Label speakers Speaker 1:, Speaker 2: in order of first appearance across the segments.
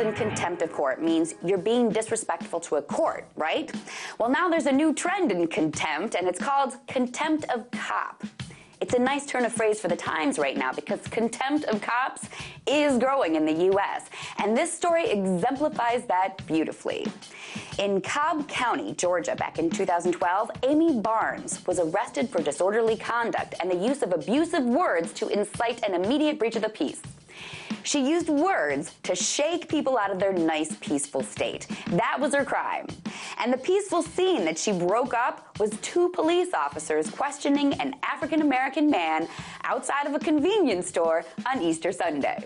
Speaker 1: in contempt of court means you're being disrespectful to a court, right? Well, now there's a new trend in contempt, and it's called contempt of cop. It's a nice turn of phrase for the times right now because contempt of cops is growing in the U.S., and this story exemplifies that beautifully. In Cobb County, Georgia, back in 2012, Amy Barnes was arrested for disorderly conduct and the use of abusive words to incite an immediate breach of the peace. She used words to shake people out of their nice, peaceful state. That was her crime. And the peaceful scene that she broke up was two police officers questioning an African-American man outside of a convenience store on Easter Sunday.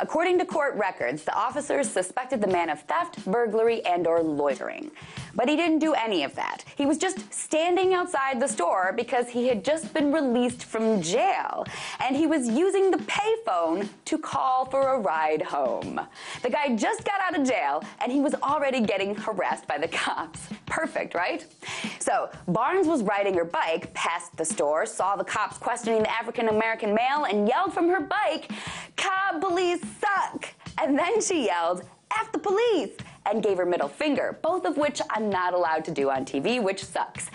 Speaker 1: According to court records, the officers suspected the man of theft, burglary, and/or loitering. But he didn't do any of that. He was just standing outside the store because he had just been released from jail, and he was using the payphone to call for a ride home. The guy just got out of jail, and he was already getting harassed by the cops. Perfect, right? So Barnes was riding her bike past the store, saw the cops questioning the African-American male, and yelled from her bike, "Cobb police suck!" And then she yelled, "F the police!" and gave her middle finger, both of which I'm not allowed to do on TV, which sucks.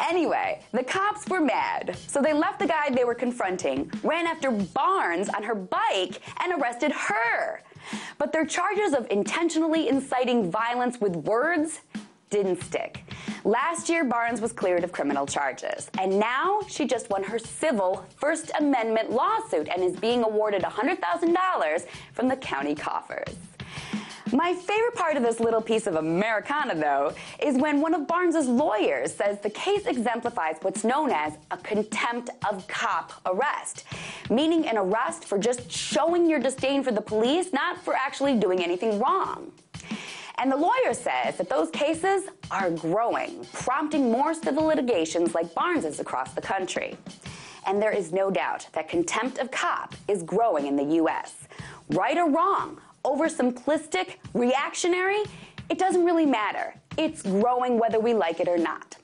Speaker 1: Anyway, the cops were mad, so they left the guy they were confronting, ran after Barnes on her bike, and arrested her. But their charges of intentionally inciting violence with words didn't stick. Last year, Barnes was cleared of criminal charges, and now she just won her civil First Amendment lawsuit and is being awarded $100,000 from the county coffers. My favorite part of this little piece of Americana, though, is when one of Barnes's lawyers says the case exemplifies what's known as a contempt of cop arrest, meaning an arrest for just showing your disdain for the police, not for actually doing anything wrong. And the lawyer says that those cases are growing, prompting more civil litigations like Barnes's across the country. And there is no doubt that contempt of cop is growing in the U.S. Right or wrong, oversimplistic, reactionary, it doesn't really matter. It's growing whether we like it or not.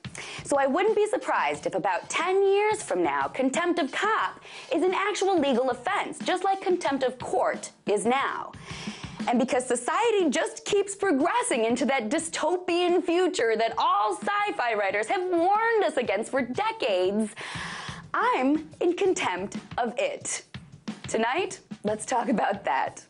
Speaker 1: So I wouldn't be surprised if about 10 years from now, contempt of cop is an actual legal offense, just like contempt of court is now. And because society just keeps progressing into that dystopian future that all sci-fi writers have warned us against for decades, I'm in contempt of it. Tonight, let's talk about that.